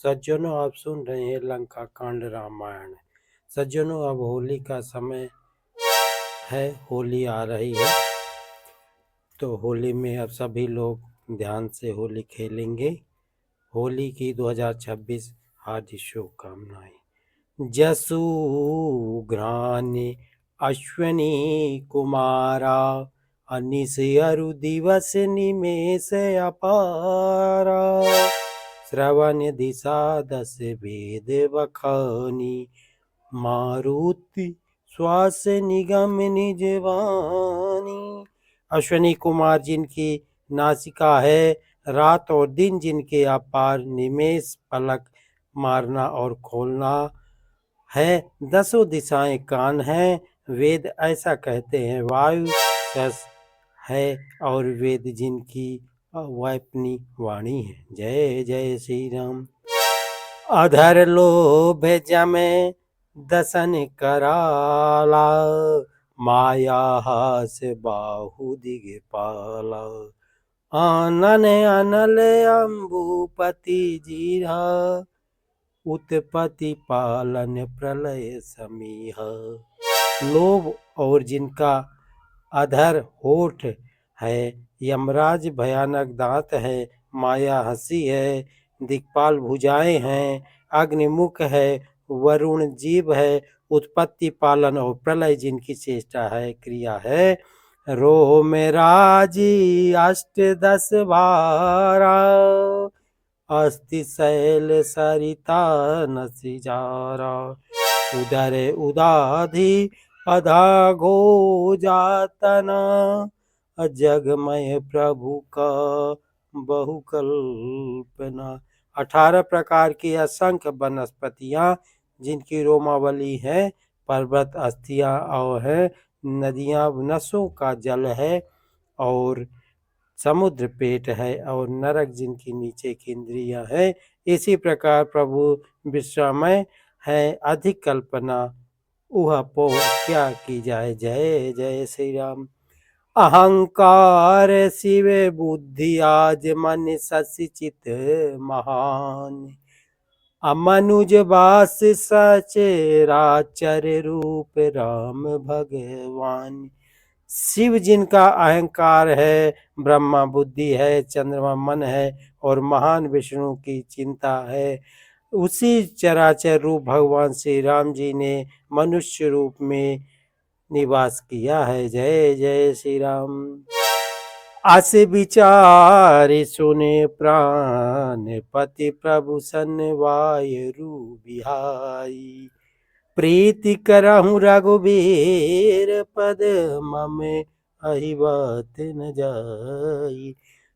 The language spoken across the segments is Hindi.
सज्जनों, आप सुन रहे हैं लंका कांड रामायण। सज्जनों, अब होली का समय है, होली आ रही है। तो होली में अब सभी लोग ध्यान से होली खेलेंगे। होली की 2026 हार्दिक शुभकामनाएं। जसु घ्राने अश्वनी कुमारा, अनिस अरु दिवस निमेष अपारा। श्रवण दिशा दस वेद बखानी, मारुति श्वास निगम निजवानी। अश्वनी कुमार जिनकी नासिका है, रात और दिन जिनके अपार, निमेष पलक मारना और खोलना है, दसों दिशाएं कान हैं। वेद ऐसा कहते हैं, वायु सस है और वेद जिनकी वैपनी वाणी है। जय जय श्री राम। अधर लोभ जमे दसन कराला, माया हास बाहु दिगपाला। आनन अनल अम्बुपति जीरा, उत्पत्ति पालन प्रलय समीह। लोभ और जिनका अधर होठ है, यमराज भयानक दांत है, माया हंसी है, दिक्पाल भुजाएं हैं, अग्निमुख है, वरुण जीव है, उत्पत्ति पालन और प्रलय जिनकी चेष्टा है, क्रिया है। रोम राजी अष्ट दस बारा, अस्ति शैल सरिता नसिजारा। उदर उदाधि अधा घो जातना, जगमय प्रभु का बहुकल्पना। 18 प्रकार की असंख्य वनस्पतियां जिनकी रोमावली है, पर्वत अस्थियां और है, नदियां नसों का जल है और समुद्र पेट है, और नरक जिनकी नीचे की इंद्रियां है। इसी प्रकार प्रभु विश्वमय है, अधिक कल्पना उह पो क्या की जाए। जय जय श्री राम। अहंकार शिव बुद्धि आज मन शशि चित महान, अमनुज बास सचराचर रूप राम भगवान। शिव जिनका अहंकार है, ब्रह्मा बुद्धि है, चंद्रमा मन है और महान विष्णु की चिंता है, उसी चराचर रूप भगवान श्री राम जी ने मनुष्य रूप में निवास किया है। जय जय श्री राम। अस विचार सुने प्राण पति, प्रभु सनवाय रू बिहाई। प्रीति करहु रघुबीर, पद मम अहिबत न जाई।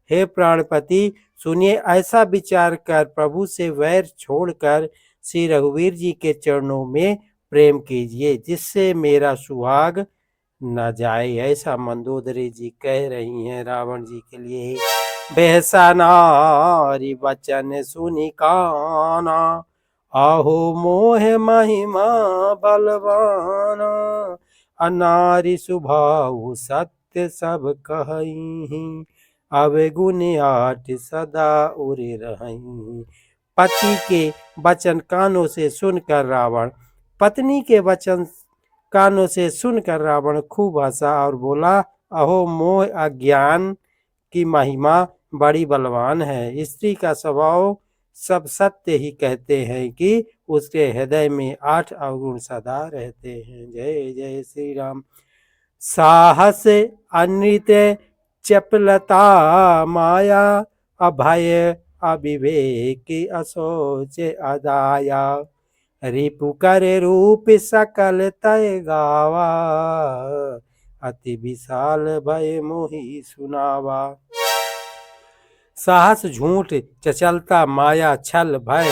हे प्राणपति, सुनिए, ऐसा विचार कर प्रभु से वैर छोड़कर श्री रघुवीर जी के चरणों में प्रेम कीजिए, जिससे मेरा सुहाग न जाए। ऐसा मंदोदरी जी कह रही हैं रावण जी के लिए। बेहसा नारी वचन सुनि काना, आहो मोह महिमा बलवाना। अनारी सुभाव सत्य सब कहहीं, अवगुण आठ सदा उरे रहहीं। पति के वचन कानों से सुनकर रावण, पत्नी के वचन कानों से सुनकर रावण खूब हंसा और बोला, अहो मोह अज्ञान की महिमा बड़ी बलवान है। स्त्री का स्वभाव सब सत्य ही कहते हैं कि उसके हृदय में 8 अवगुण सदा रहते हैं। जय जय श्री राम। साहस अनृत चपलता माया, अभय अविवेक असोच अदाया। रिपु कर रूप सकल तय गावा, अति विशाल भय मोहि सुनावा। साहस झूठ, चंचलता, माया, छल, भय,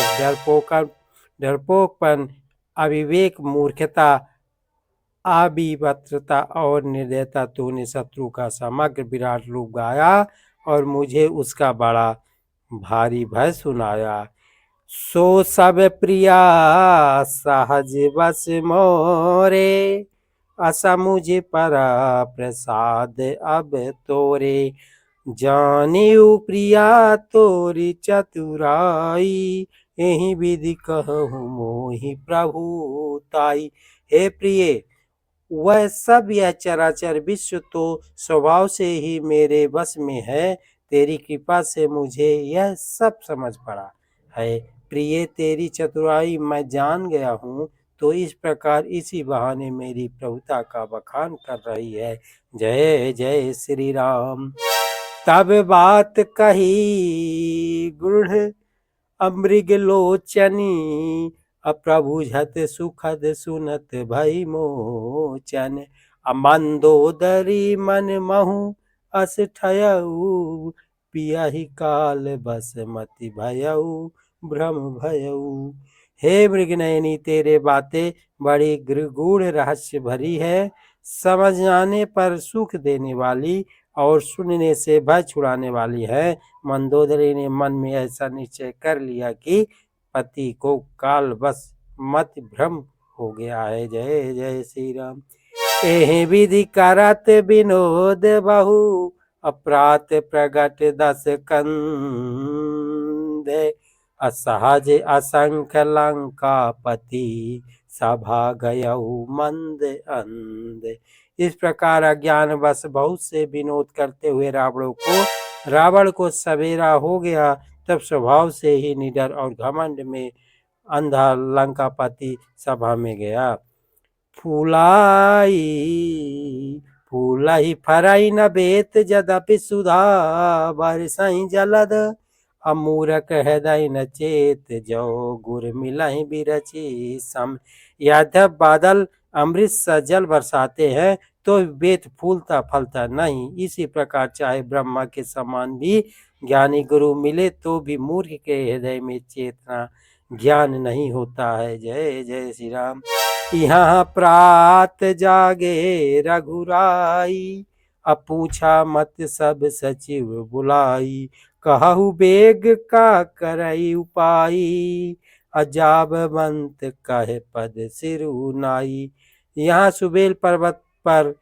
डरपोकपन, अविवेक, मूर्खता, अविवत्रता और निर्दयता, तूने शत्रु का समग्र विराट रूप गाया और मुझे उसका बड़ा भारी भय सुनाया। सो सब प्रिया सहज बस मोरे, असमुझ परा प्रसाद अब तोरे। जानियु प्रिया तोरी चतुराई, यही विधि कहूँ मोहि प्रभु ताई। हे प्रिय, वह सब यह चराचर विश्व तो स्वभाव से ही मेरे वश में है। तेरी कृपा से मुझे यह सब समझ पड़ा है। प्रिय, तेरी चतुराई मैं जान गया हूँ, तो इस प्रकार इसी बहाने मेरी प्रभुता का बखान कर रही है। जय जय श्री राम। तब बात कही गूढ़ अमृग लोचनी, अप्रभु झत सुखद सुनत भई मोचन। अमंदोदरी मन महु अस ठयऊ, पियहि काल बस मति भयऊ भ्रम भयऊ। हे मृगनयनी, तेरे बातें बड़ी गूढ़ रहस्य भरी है, समझ आने पर सुख देने वाली और सुनने से भय छुड़ाने वाली है। मंदोदरी ने मन में ऐसा निश्चय कर लिया कि पति को काल बस मत भ्रम हो गया है। जय जय श्री राम। एहि विधि करत विनोद बहु, अप्रात प्रगट दस कंधे। असहज असंख्य लंकापति, सभा गयऊ मंद अंध। इस प्रकार अज्ञानवश बहुत से विनोद करते हुए रावण को सवेरा हो गया। तब स्वभाव से ही निडर और घमंड में अंधा लंकापति सभा में गया। फूलाई फूलहि फरई न बेत, यद्यपि सुधा बरसई जलद। अमूरक हृदय न चेत, जो गुर मिलहि बिरची सम। यद्यप बादल अमृत सा जल बरसाते हैं, तो बेत फूलता फलता नहीं। इसी प्रकार चाहे ब्रह्मा के समान भी ज्ञानी गुरु मिले, तो भी मूर्ख के हृदय में चेतना ज्ञान नहीं होता है। जय जय श्री राम। यहाँ प्रात जागे रघुराई, अब पूछा मत सब सचिव बुलाई। कहु बेग का करई उपाई, अजाबवंत कहे पद सिरु नाई। यहाँ सुबेल पर्वत पर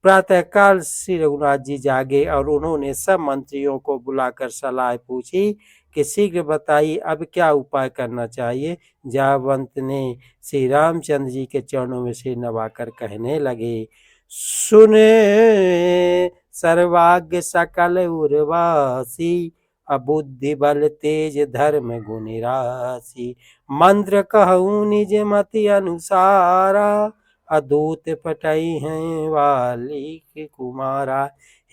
प्रातःकाल श्री रघुनाथ जी जागे और उन्होंने सब मंत्रियों को बुलाकर सलाह पूछी कि शीघ्र बताइए अब क्या उपाय करना चाहिए। जाबवंत ने श्री रामचंद्र जी के चरणों में सिर नवाकर कहने लगे, सुने सर्वाग्य सकल उर्वासी, अबुद्धि बल तेज धर्म गुण राशि। मंत्र कहूँ निज मति अनुसारा, अदूत पटई हैं वाली कुमारा।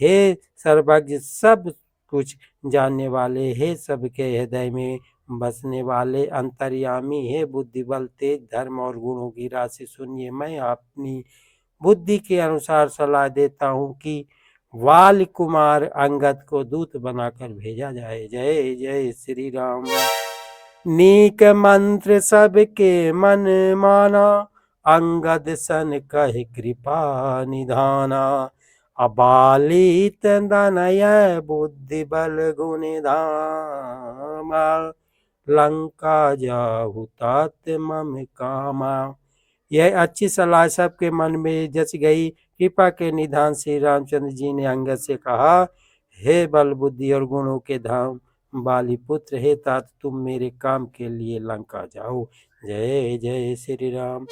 हे सर्वज्ञ, सब कुछ जानने वाले, हे सबके हृदय में बसने वाले, अंतर्यामी है, बुद्धि बल तेज धर्म और गुणों की राशि, सुनिए मैं अपनी बुद्धि के अनुसार सलाह देता हूँ कि वाल कुमार अंगद को दूत बनाकर भेजा जाए। जय जय श्री राम। नीक मंत्र सबके मन माना, अंगद सन कह कृपा निधाना। अबालित दनय बुद्धि बल गुण धामा, लंका जाहु तात मम कामा। यह अच्छी सलाह सबके मन में जच गई। कृपा के निधान श्री रामचंद्र जी ने अंगद से कहा, हे बल बुद्धि और गुणों के धाम बाली पुत्र, हे तात तुम मेरे काम के लिए लंका जाओ। जय जय श्री राम।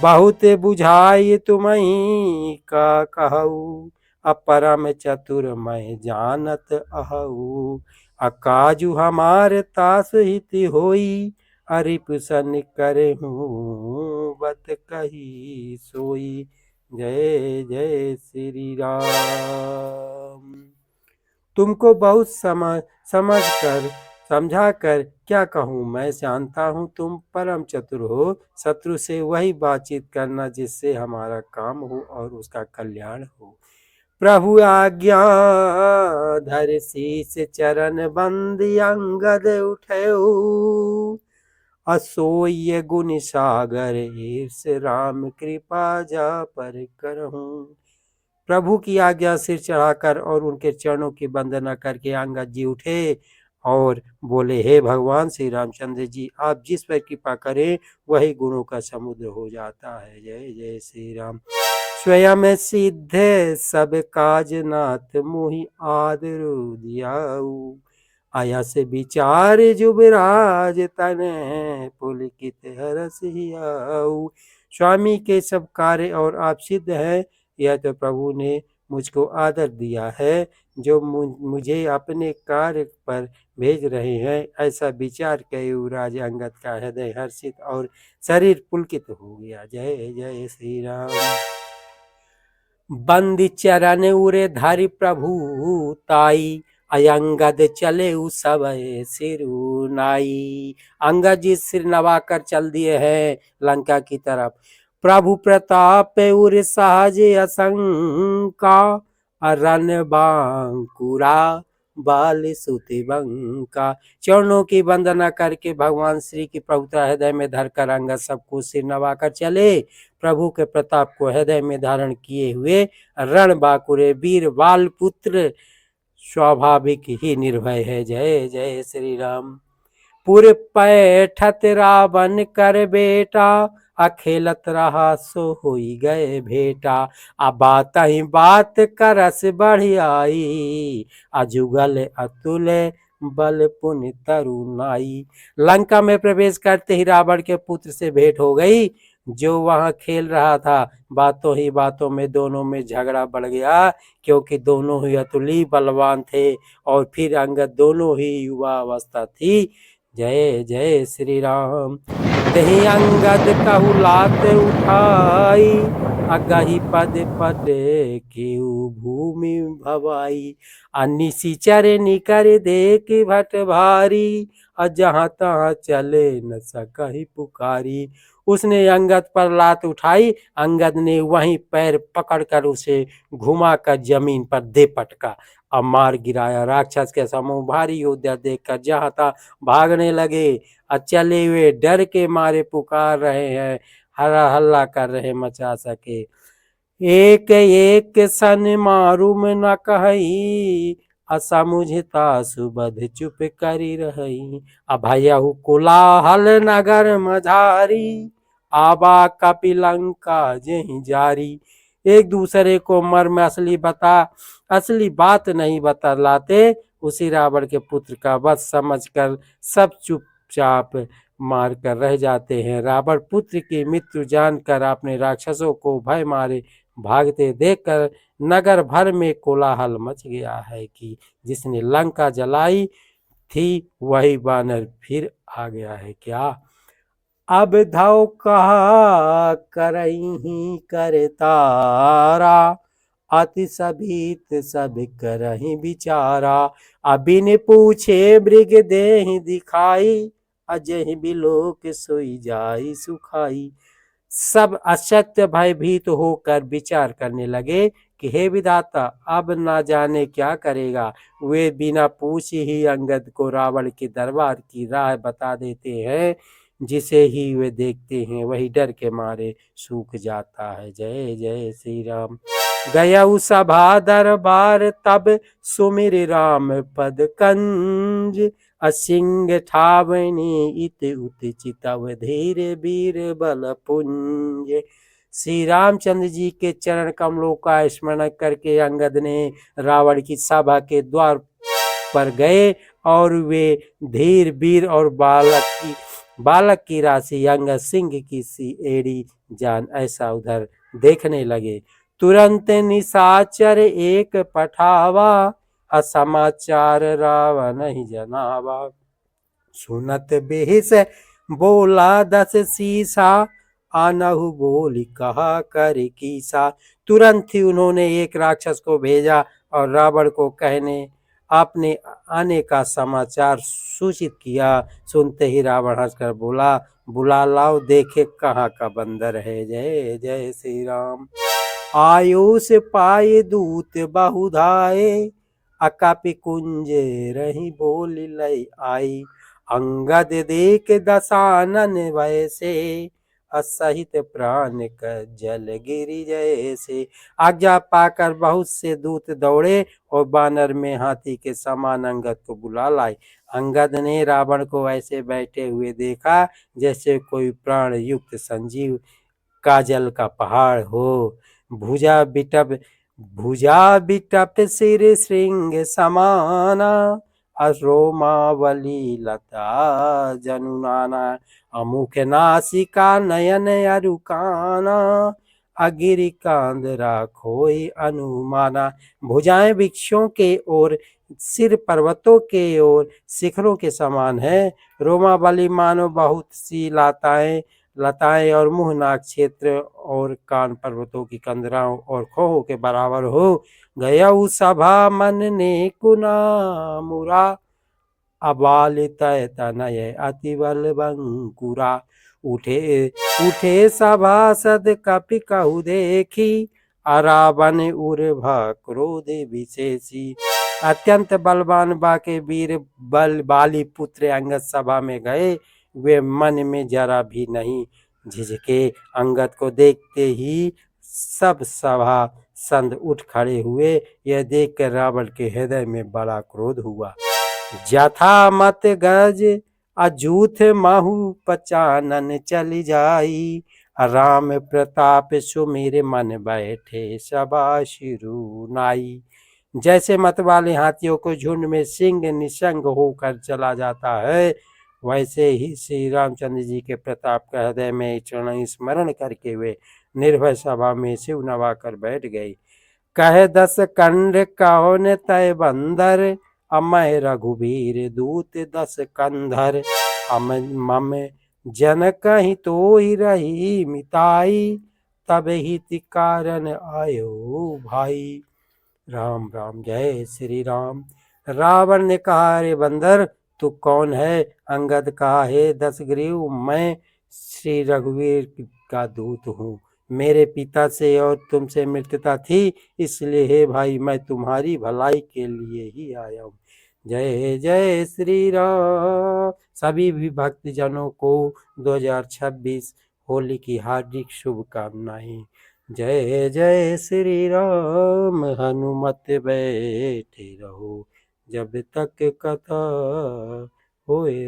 बहुत बुझाई तुम्हीं का कहऊ, अपरम चतुर मैं जानत अहऊ। अकाजु हमार तास हित होई, अरिपुसन करहूँ बत कही सोई। जय जय श्री राम। तुमको बहुत समझा कर क्या कहूँ, मैं जानता हूँ तुम परम चतुर हो। शत्रु से वही बातचीत करना जिससे हमारा काम हो और उसका कल्याण हो। प्रभु आज्ञा धर शीस चरण बंदी, अंगद उठऊ। असोय गुण सागर ईर्ष, राम कृपा जा पर करहूँ। प्रभु की आज्ञा सिर चढ़ाकर और उनके चरणों की वंदना करके अंगद जी उठे और बोले, हे भगवान श्री रामचंद्र जी, आप जिस पर कृपा करें वही गुणों का समुद्र हो जाता है। जय जय श्री राम। स्वयं सिद्ध सब काज नाथ, मोहि आदर दियाऊ। आयस विचार जुबराज तन पुलकित हरस हियाऊ। स्वामी के सब कार्य और आप सिद्ध है, यह तो प्रभु ने मुझको आदर दिया है, जो मुझे अपने कार्य पर भेज रहे हैं। ऐसा विचार कर युवराज अंगद का हृदय हर्षित और शरीर पुलकित हो गया। जय जय श्री राम। बंदी चरण उरे धारी प्रभु ताई, अंगद चले उस समय सिरु नाई। अंगद जी सिर नवाकर चल दिए हैं लंका की तरफ। प्रभु प्रताप उर सहज असंका, रन बांकुरा बाल सुति बंका। चरणों की वंदना करके भगवान श्री की प्रभुता हृदय में धरकर अंगद सबको सिर नवाकर चले। प्रभु के प्रताप को हृदय में धारण किए हुए रण बाकुरे वीर बाल पुत्र स्वाभाविक ही निर्भय है। जय जय श्री राम। पुर पैठत रावण कर बेटा, अखेलत रहा सो होई गए भेटा। अब बात ही बात करस बढ़ियाई, अजुगल अतुल बल पुण्य तरुणाई। लंका में प्रवेश करते ही रावण के पुत्र से भेंट हो गई, जो वहां खेल रहा था। बातों ही बातों में दोनों में झगड़ा बढ़ गया, क्योंकि दोनों ही अतुल्य बलवान थे और फिर अंगद दोनों ही युवा अवस्था थी। जय जय श्री राम। दही अंगद कहु लात उठाई, अगही पद पद केहू भूमि भवाई। निशिचर निकर देख भट भारी, जहाँ तहाँ चले न सकहि पुकारी। उसने अंगद पर लात उठाई, अंगद ने वहीं पैर पकड़कर उसे घुमाकर जमीन पर दे पटका और मार गिराया। राक्षस के समूह भारी योद्धा देखकर जहाँ तहाँ भागने लगे, चले हुए डर के मारे पुकार रहे हैं, हरा हल्ला कर रहे मचा सके। एक एक सन मारूम न कही, असमुझता सुबध चुप करी रही। अभयहु कोलाहल नगर मझारी, आबा कपिलंका जहीं जारी। एक दूसरे को मर्म असली बात नहीं बतलाते। उसी रावण के पुत्र का वध समझकर सब चुपचाप मार कर रह जाते हैं। रावण पुत्र की मृत्यु जानकर अपने राक्षसों को भय मारे भागते देखकर नगर भर में कोलाहल मच गया है कि जिसने लंका जलाई थी वही बानर फिर आ गया है क्या। अब धौ कहा करही करतारा, अति सभीत सब करही विचारा। अबिन पूछे मृग देहि दिखाई, अजहि बिलोक सोई जाई सुखाई। सब असत्य भयभीत होकर विचार करने लगे कि हे विधाता, अब ना जाने क्या करेगा। वे बिना पूछे ही अंगद को रावण के दरबार की राह बता देते हैं। जिसे ही वे देखते हैं वही डर के मारे सूख जाता है। जय जय श्री राम। गया सभा दरबार तब सुमिर राम पद कंज, असिंग ठावनी इत उत चितव धीर वीर बल पुंज। श्री रामचंद्र जी के चरण कमलों का स्मरण करके अंगद ने रावण की सभा के द्वार पर गए और वे धीर वीर और बालक की राशि अंगद सिंह की सी एड़ी जान ऐसा उधर देखने लगे। तुरंत निशाचर एक पठावा, असमाचार रावण ही जनावा। सुनत बेहिस बोला दस सीसा, आनहु बोली कहा कर कीसा। तुरंत ही उन्होंने एक राक्षस को भेजा और रावण को कहने अपने आने का समाचार सूचित किया। सुनते ही रावण हंसकर बोला, बुला लाओ देखे कहाँ का बंदर है। जय जय श्री राम। आयुष पाए दूत बहुधाए, अकापि कुंज रही बोली लय आई। अंगद देख दशानन वैसे, असहित प्राण का जल गिरी जैसे। आज्ञा पाकर बहुत से दूत दौड़े और बानर में हाथी के समान अंगद को बुला लाए। अंगद ने रावण को ऐसे बैठे हुए देखा जैसे कोई प्राण युक्त संजीव काजल का पहाड़ हो। भुजा बिटप सिर श्रृंग समाना, अश्रोमावली लता जनुनाना अमुख नासिका नयन अरुकाना अगिरि कांदरा खोई अनुमाना। भुजाएं वृक्षों के ओर, सिर पर्वतों के ओर, शिखरों के समान है। रोमावली मानो बहुत सी लताएं और मुंह नाक क्षेत्र और कान पर्वतों की कंदराओं और खोहों के बराबर हो। गया सभा मन ने कुना मुरा अबालित तनय अति बल बंकुरा। उठे उठे सभासद कपि कहु देखी अरावन उर्भ क्रोध विशेषी। अत्यंत बलवान बाके वीर बाली पुत्र अंगद सभा में गए। वे मन में जरा भी नहीं झिझके। अंगद को देखते ही सब सभा संद उठ खड़े हुए। यह देखकर रावण के हृदय में बड़ा क्रोध हुआ। जथा मत गज अजूथ माहू पचानन चली जाई। राम प्रताप सुमिर मन बैठे सभा शिरु नाई। जैसे मत वाले हाथियों को झुंड में सिंह निसंग होकर चला जाता है, वैसे ही श्री रामचंद्र जी के प्रताप का हृदय में क्षण स्मरण करके वे निर्भय सभा में शिव नवा कर बैठ गई। कहे 10 कंड कहो ने तय बंदर अमय रघुबीर दूत 10 कंधर। मम जन कहीं तो ही रही मिताई तब ही कारण आयो भाई। राम राम जय श्री राम। रावण ने कहा, अरे बंदर तू कौन है? अंगद कहा, हे दशग्रीव मैं श्री रघुवीर का दूत हूँ। मेरे पिता से और तुमसे मित्रता थी, इसलिए हे भाई मैं तुम्हारी भलाई के लिए ही आया हूँ। जय जय श्री राम। सभी भी भक्तजनों को 2026 होली की हार्दिक शुभकामनाएं। जय जय श्री राम। हनुमत बैठे रहो जब तक कथा होए।